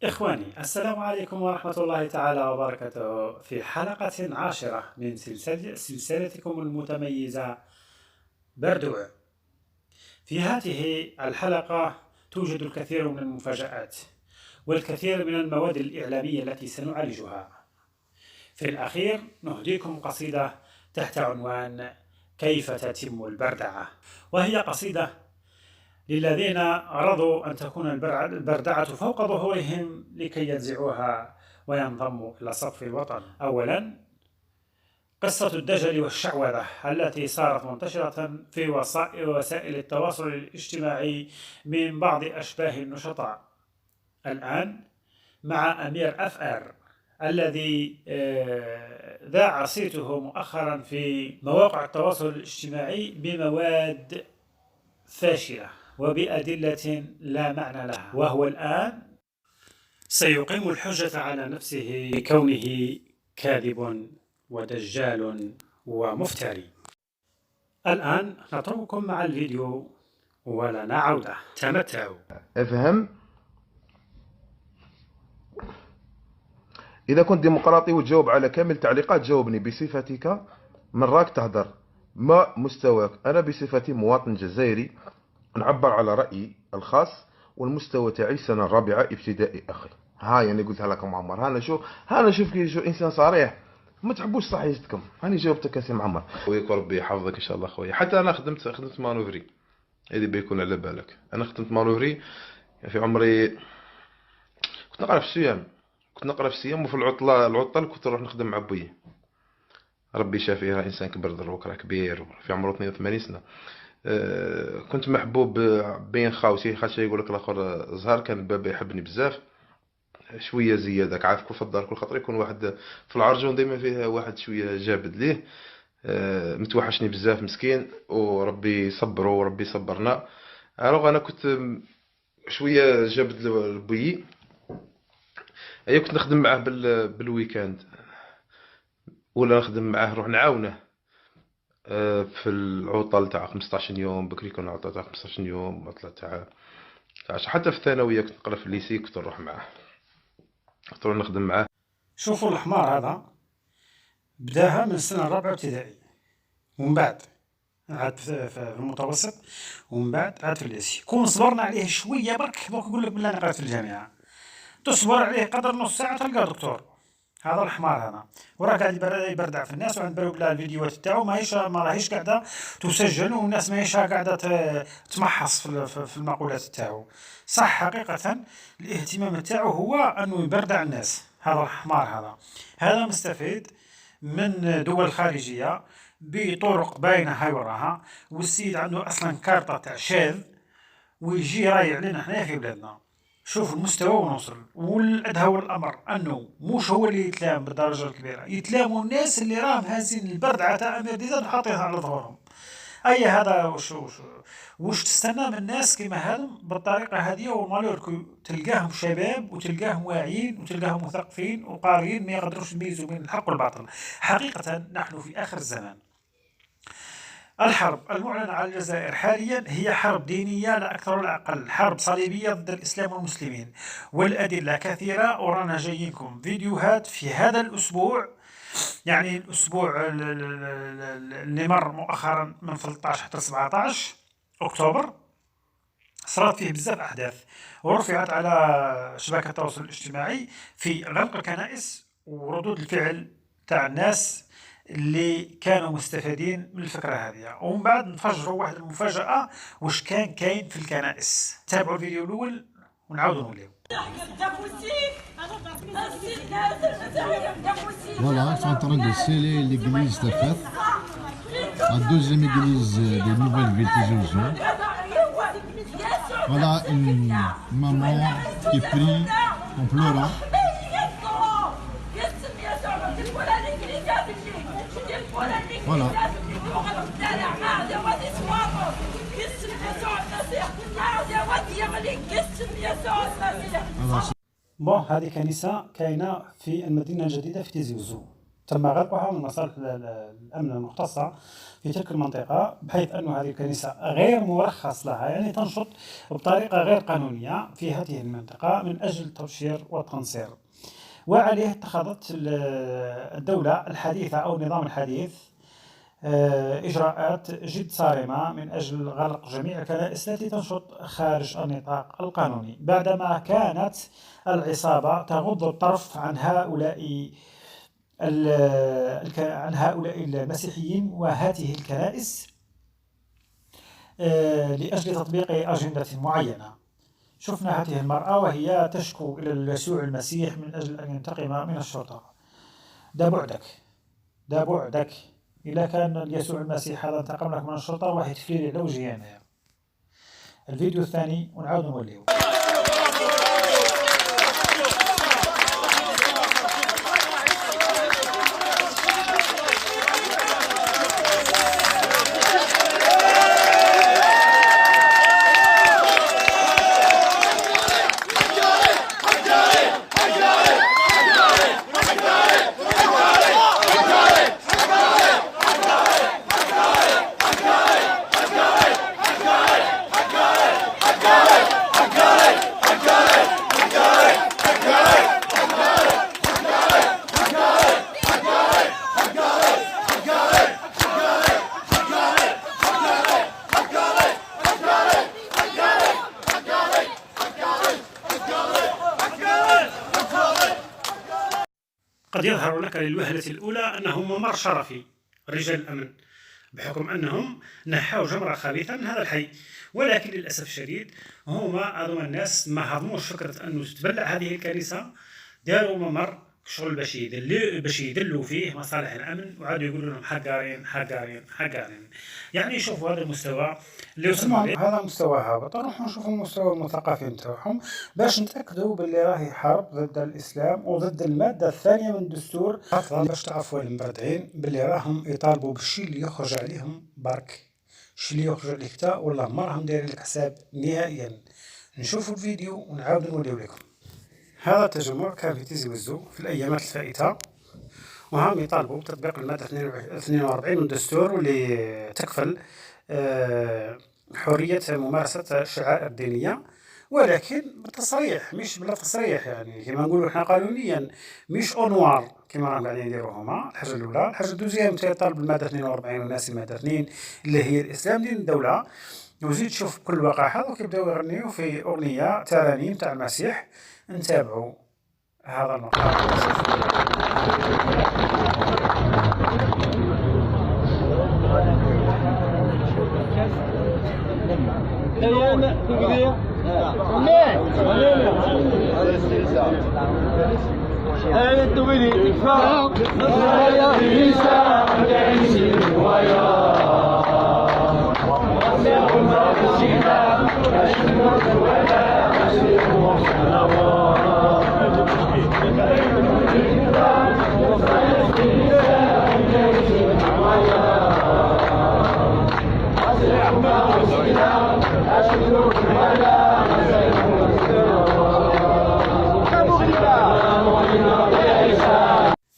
إخواني، السلام عليكم ورحمة الله تعالى وبركاته. في حلقة 10 من سلسلتكم المتميزة بردوع. في هذه الحلقة توجد الكثير من المفاجآت والكثير من المواد الإعلامية التي سنعالجها. في الأخير نهديكم قصيدة تحت عنوان كيف تتم البردعة، وهي قصيدة للذين رضوا أن تكون البردعة فوق ظهورهم لكي ينزعوها وينضموا إلى صف الوطن. أولا، قصة الدجل والشعوذة التي صارت منتشرة في وسائل التواصل الاجتماعي من بعض أشباه النشطاء الآن مع أمير FR الذي ذاع صيته مؤخرا في مواقع التواصل الاجتماعي بمواد فاشلة وبأدلة لا معنى لها، وهو الآن سيقيم الحجة على نفسه بكونه كاذب ودجال ومفتري. الآن نترككم مع الفيديو ولنا عودة. تمتعوا. افهم، إذا كنت ديمقراطي وتجاوب على كامل تعليقات جاوبني بصفتك من راك تهدر، ما مستواك. أنا بصفتي مواطن جزائري نعبر على رأيي الخاص، والمستوى تاعي السنة الرابعة ابتدائي أخي. ها يعني قلتها لكم عمر، هانا شوف كي شو إنسان صريح، ما تحبوش صحيحتكم. هاني جاوبتك يا سي معمر. خويا ربي يحفظك إن شاء الله خويا. حتى أنا خدمت مانوفري، هذه بيكون على بالك. أنا خدمت مانوفري في عمري، كنت نقرا في السيام وفي العطل كنت نروح نخدم مع بويا. ربي شافيه، راه إنسان كبر دروك، راه كبير في عمره 82 سنة. كنت محبوب بين خاوتي، خاطر يقول لك الاخر زهر، كان بابا يحبني بزاف شويه زياده. عارف كل فضل كل خاطر يكون واحد في العرجون ديما فيه واحد شويه جابد ليه. متوحشني بزاف مسكين، وربي يصبره وربي يصبرنا. انا كنت شويه جابد لبويي، كنت نخدم معاه بالويكاند، ولا نخدم معاه نروح نعاونه في العطل تاع 15 يوم. بكري كنا عطل تاع 15 يوم، عطلة تاع حتى في الثانوية كنت نقرا في الليسي، كنت نروح معاه، كنت نروح نخدم معاه. شوفوا الحمار هذا بداها من السنة الرابعة ابتدائي، ومن بعد عاد في المتوسط، ومن بعد عاد في الليسي. كون صبرنا عليه شوية برك، دوك نقول لك بالله أنا قريت في الجامعة، تصبر عليه قدر نص ساعة تلقى دكتور. هذا الحمار هذا وراه قاعد يبردع في الناس، وعند بالو بلا الفيديوهات تاعو ما راهيش قاعده تسجل، والناس ماهيش قاعده تمحص في المقولات تاعو. صح، حقيقه الاهتمام تاعو هو انه يبردع الناس. هذا الحمار هذا مستفيد من دول خارجيه بطرق باينه هاي وراها، والسيد عنده اصلا كارطه تاع شاذ، ويجي رايح علينا حنايا في بلادنا. شوف المستوى ونوصل. والأدهى والأمر أنه مش هو اللي يتلام بالدرجة الكبيرة، يتلاموا الناس اللي راهم هازين البردعة تاع أمير ديزاد وحاطينها على ظهورهم. أي هذا وش تستنى من الناس كيما هذم بالطريقة هذه؟ ومالوركو تلقاهم شباب وتلقاهم واعيين وتلقاهم مثقفين وقاريين، ما يقدروش يميزوا بين الحق والباطل. حقيقة نحن في آخر الزمان. الحرب المعلنة على الجزائر حاليا هي حرب دينية لا أكثر ولا أقل، حرب صليبية ضد الإسلام والمسلمين، والأدلة كثيرة. ورانا جايينكم فيديوهات في هذا الأسبوع، يعني الأسبوع اللي مر مؤخرا من 13 حتى 17 أكتوبر، صارت فيه بزاف أحداث، ورفعت على شبكة التواصل الاجتماعي في غلق الكنائس وردود الفعل تاع الناس اللي كانوا مستفيدين من الفكرة هذه. ومن بعد نفجروا واحد المفاجأة واش كان كاين في الكنائس. تابعوا الفيديو الأول ونعاودوا نوليو. Voilà, ils sont en train de sceller l'église de fête, la deuxième église des nouvelles villes de Zouzou. Voilà une maman qui prie en pleurant. Voilà. بون، هذه كنيسة كاينة في المدينة الجديدة في تيزي وزو. تم غلقها من مصالح الأمن المختصة في تلك المنطقة، بحيث أن هذه الكنيسة غير مرخص لها، يعني تنشط بطريقة غير قانونية في هذه المنطقة من أجل التبشير والتنصير. وعليه اتخذت الدولة الحديثة أو النظام الحديث إجراءات جد صارمة من أجل غلق جميع الكنائس التي تنشط خارج النطاق القانوني، بعدما كانت العصابة تغض الطرف عن هؤلاء المسيحيين وهذه الكنائس لأجل تطبيق أجندة معينة. شفنا هذه المرأة وهي تشكو إلى يسوع المسيح من أجل أن ينتقم من الشرطة. ده بعدك إلا كان يسوع المسيح هذا انتقم لك من الشرطة راح يتفلي على وجهي أنا. الفيديو الثاني ونعاود نوليو. قد يظهر لك للوهلة الأولى أنه ممر شرفي رجال الأمن، بحكم أنهم نحوا جمرة خبيثة من هذا الحي، ولكن للأسف الشديد هما الناس ما هضموش فكرة أنه تتبلع هذه الكنيسة، داروا ممر شغل باش يدلوا فيه مصالح الأمن، وعادوا يقولوا لهم حقارين. يعني شوفوا هذا المستوى اللي وصلوا عليه. هذا مستوى هابط. نروحوا نشوفوا المستوى المثقفي نتاعهم باش نتأكدوا باللي راهي حرب ضد الإسلام وضد المادة الثانية من الدستور، باش تعرفوا المبردعين باللي راهم يطالبوا بالشيء اللي يخرج عليهم برك، الشيء اللي يخرج عليك تا والله ما راهم دايرين لك حساب نهائيا. نشوفوا الفيديو ونعاود نوليو لكم. هذا التجمع كان في تيزي وزو في الأيامات الفائتة، وهم يطالبوا بتطبيق المادة 42 من الدستور واللي تكفل حرية ممارسة الشعائر الدينية، ولكن بالتصريح مش بلا تصريح، يعني كما نقولوا احنا قانونيا مش اونوار كما راهم قاعدين يديروا هما. الحاجة الأولى. الحاجة الدوزيام يطالب بالمادة 42 والناس المادة 2 اللي هي الإسلام دين الدولة. وزيد شوف بكل وقاحة وكيبداو يغنيو في أغنية ترانيم تاع المسيح. نتابعوا هذا المقطع.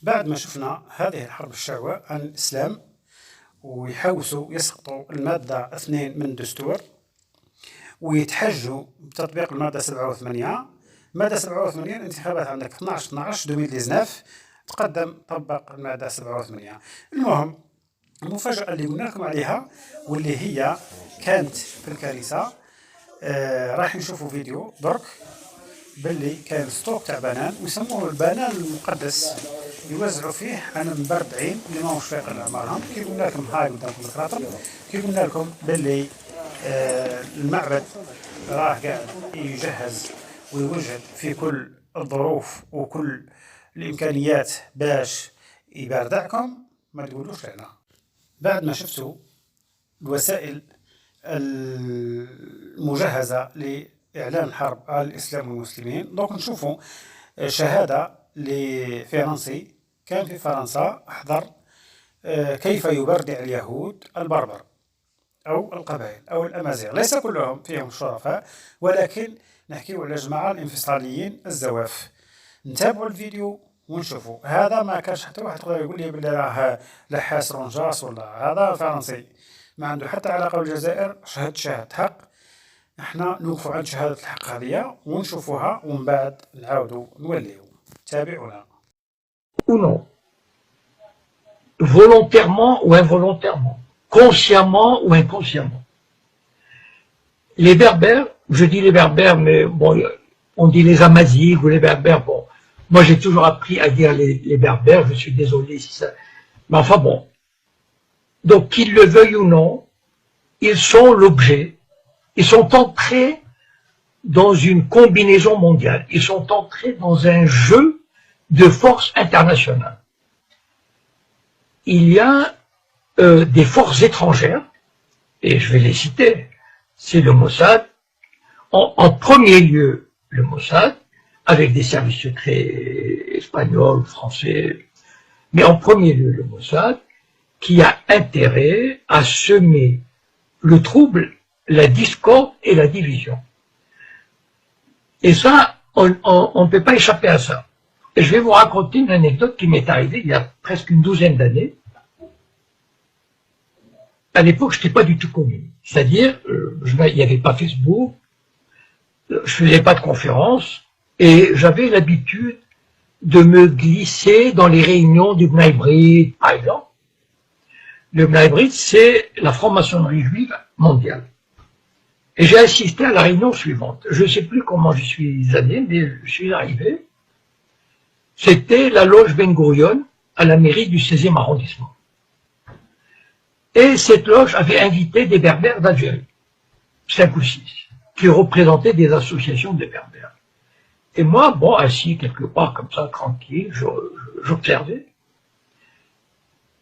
بعد ما شفنا هذه الحرب الشعوة عن الإسلام ويحاولوا يسقطوا المادة 2 من الدستور ويتحجوا بتطبيق المادة 87. مادة 87 الانتخابات عندك 12/12/2019 تقدم طبق المادة 87. المهم المفاجأة اللي قلنا لكم عليها واللي هي كانت في الكنيسة، راح نشوفوا فيديو درك باللي كان ستوك تاع بنان ويسموه البنان المقدس، يوزعوا فيه على المبردعين اللي ماهوش فايقين اعمارهم. كي قلنا لكم هاي قدامكم الكراطر، كي قلنا لكم باللي المعبد راه قاعد يجهز ويوجد في كل الظروف وكل الامكانيات باش يبردعكم، ما تقولوش لنا. بعد ما شفتوا الوسائل المجهزة لإعلان الحرب على الإسلام والمسلمين، دوك نشوفوا شهادة لفرنسي كان في فرنسا أحضر كيف يبردع اليهود البربر أو القبائل أو الأمازيغ. ليس كلهم فيهم شرفاء، ولكن نحكي على جماعة الانفصاليين الزواف. نتابعوا الفيديو ونشوفوا. هذا ما كانش حتى واحد يقدر يقول لي بلي راه لحاس رونجاس ولا هذا فرنسي ما عنده حتى علاقة بالجزائر. شهادة حق، احنا نوقفوا عند شهادة الحق هذه ونشوفوها ومن بعد نعاودوا نوليو. تابعونا. Ou non, volontairement ou involontairement, consciemment ou inconsciemment. Les Berbères, je dis les Berbères, mais bon, on dit les Amazighs ou les Berbères, bon, moi j'ai toujours appris à dire les Berbères, je suis désolé si ça... Mais enfin bon, donc qu'ils le veuillent ou non, ils sont l'objet, ils sont entrés dans une combinaison mondiale, ils sont entrés dans un jeu de forces internationales. Il y a des forces étrangères, et je vais les citer, c'est le Mossad, en premier lieu le Mossad, avec des services secrets espagnols, français, mais en premier lieu le Mossad, qui a intérêt à semer le trouble, la discorde et la division. Et ça, on ne peut pas échapper à ça. Et je vais vous raconter une anecdote qui m'est arrivée il y a presque une douzaine d'années. À l'époque, je n'étais pas du tout connu. C'est-à-dire, il n'y avait pas Facebook, je faisais pas de conférences, et j'avais l'habitude de me glisser dans les réunions du Bnei Brit, par exemple. Le Bnei Brit, c'est la franc-maçonnerie juive mondiale. Et j'ai assisté à la réunion suivante. Je ne sais plus comment je suis allé, mais je suis arrivé. C'était la loge Ben Gurion à la mairie du 16e arrondissement. Et cette loge avait invité des Berbères d'Algérie, 5 ou 6, qui représentaient des associations de Berbères. Et moi, bon, assis quelque part comme ça, tranquille, j'observais.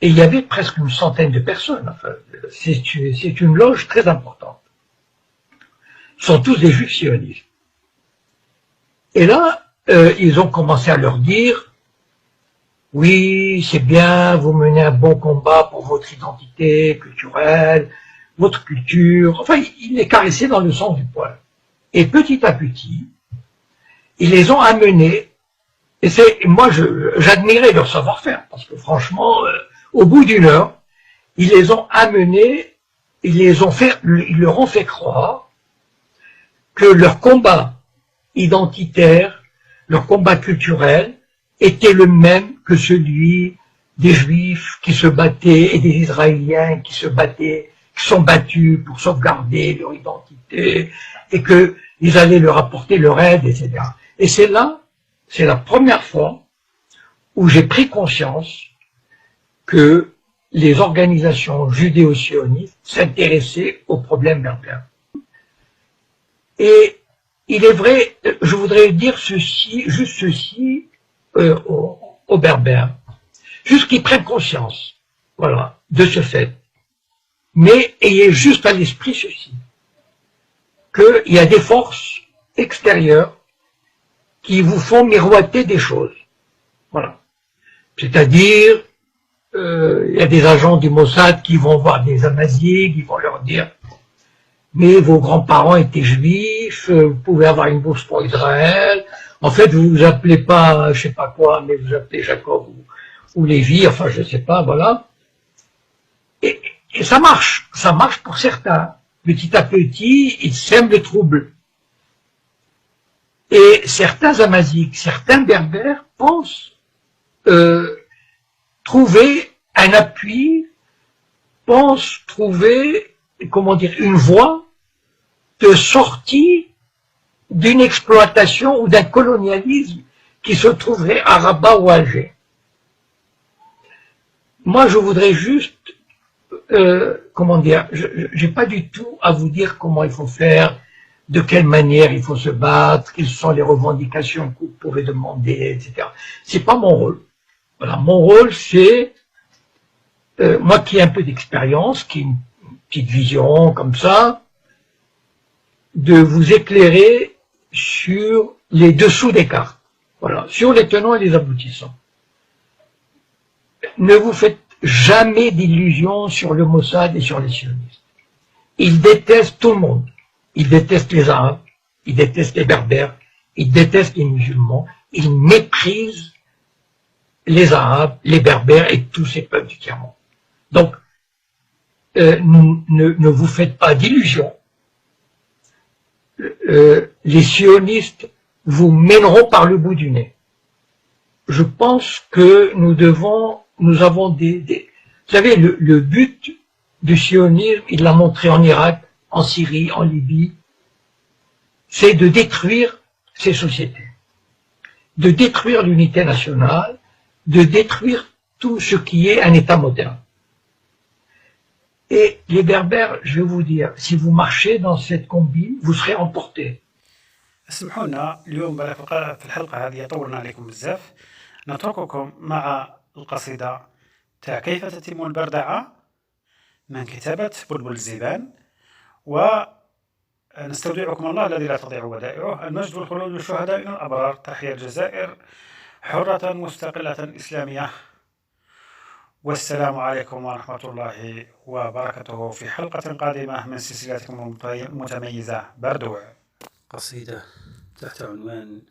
Et il y avait presque une centaine de personnes. Enfin, c'est une loge très importante. Ce sont tous des juifs sionistes. Et là, ils ont commencé à leur dire, oui, c'est bien, vous menez un bon combat pour votre identité culturelle, votre culture. Enfin, ils les caressaient dans le sens du poil. Et petit à petit, ils les ont amenés, et moi j'admirais leur savoir-faire, parce que franchement, au bout d'une heure, ils les ont amenés, ils leur ont fait croire que leur combat identitaire, leur combat culturel, était le même que celui des Juifs qui se battaient et des Israéliens qui se battaient, qui sont battus pour sauvegarder leur identité et qu'ils allaient leur apporter leur aide, etc. Et c'est là, c'est la première fois où j'ai pris conscience que les organisations judéo-sionistes s'intéressaient aux problèmes berbères. Et il est vrai, je voudrais dire ceci, juste ceci, aux Berbères, juste qu'ils prennent conscience, voilà, de ce fait. Mais ayez juste à l'esprit ceci, qu'il y a des forces extérieures qui vous font miroiter des choses, voilà. C'est-à-dire, il y a des agents du Mossad qui vont voir des Amazighs, qui vont leur dire, mais vos grands-parents étaient juifs, vous pouvez avoir une bourse pour Israël. En fait, vous vous appelez pas, je sais pas quoi, mais vous appelez Jacob ou Lévi, enfin, je sais pas, voilà. Et ça marche pour certains. Petit à petit, ils sèment le trouble. Et certains Amazighs, certains Berbères pensent trouver un appui, pensent trouver, comment dire, une voie de sortie d'une exploitation ou d'un colonialisme qui se trouverait à Rabat ou à Alger. Moi, je voudrais juste, comment dire, j'ai pas du tout à vous dire comment il faut faire, de quelle manière il faut se battre, quelles sont les revendications que vous pouvez demander, etc. C'est pas mon rôle. Voilà, mon rôle, c'est, moi qui ai un peu d'expérience, qui ai une petite vision comme ça, de vous éclairer sur les dessous des cartes, voilà, sur les tenants et les aboutissants. Ne vous faites jamais d'illusions sur le Mossad et sur les sionistes. Ils détestent tout le monde. Ils détestent les Arabes, ils détestent les Berbères, ils détestent les musulmans, ils méprisent les Arabes, les Berbères et tous ces peuples du tiers-monde. Donc, ne vous faites pas d'illusions. Les sionistes vous mèneront par le bout du nez. Je pense que nous avons vous savez, le but du sionisme, il l'a montré en Irak, en Syrie, en Libye, c'est de détruire ces sociétés, de détruire l'unité nationale, de détruire tout ce qui est un État moderne. Et les Berbères, je vais vous dire, si vous marchez dans cette combine, vous serez emportés. اسمحوا لنا اليوم في الحلقة هذه طولنا عليكم بزاف. نترككم مع القصيدة تاع كيف تتم البردعة من كتابة بلبل الزيبان، ونستودعكم الله الذي لا تضيع ودائعه. المجد والخلود للشهداء الأبرار. تحيا الجزائر حرة مستقلة إسلامية. والسلام عليكم ورحمة الله وبركاته في حلقة قادمة من سلسلتكم المتميزة بردوع. قصيدة تحت عنوان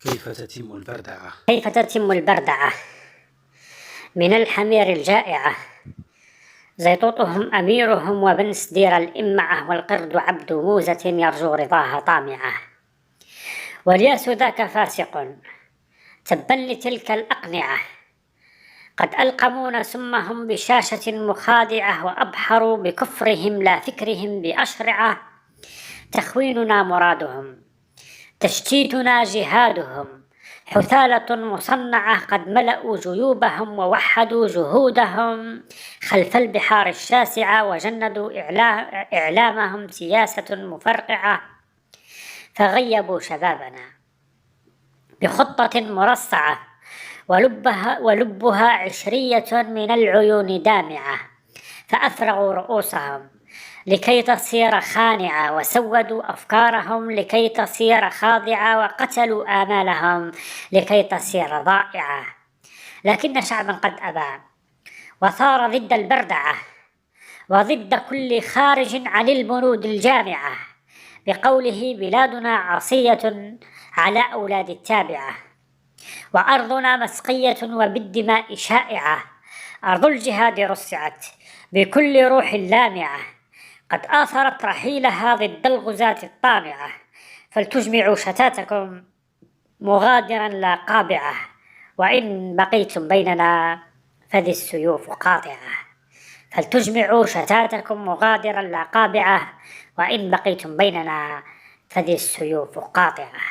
كيف تتم البردعة. كيف تتم البردعة من الحمير الجائعة، زيطوطهم أميرهم وبن سدير الإمعة، والقرد عبد موزة يرجو رضاها طامعة. والياس ذاك فاسق تبا لتلك الأقنعة، قد ألقمون سمهم بشاشة مخادعة، وأبحروا بكفرهم لا فكرهم بأشرعة. تخويننا مرادهم، تشتيتنا جهادهم، حثالة مصنعة قد ملأوا جيوبهم ووحدوا جهودهم خلف البحار الشاسعة، وجندوا إعلامهم سياسة مفرقعة. فغيبوا شبابنا بخطة مرصعة، ولبها عشرية من العيون دامعة، فأفرغوا رؤوسهم لكي تصير خانعة، وسودوا أفكارهم لكي تصير خاضعة، وقتلوا آمالهم لكي تصير ضائعة. لكن شعبا قد أبى وثار ضد البردعة، وضد كل خارج عن البنود الجامعة، بقوله بلادنا عصية على أولاد التابعة، وأرضنا مسقية وبالدماء شائعة، أرض الجهاد رصعت بكل روح لامعة، قد آثرت رحيلها ضد الغزاة الطامعة. فلتجمعوا شتاتكم مغادرا لا قابعة، وإن بقيتم بيننا فذي السيوف قاطعة. فلتجمعوا شتاتكم مغادرا لا قابعة، وإن بقيتم بيننا فذي السيوف قاطعة.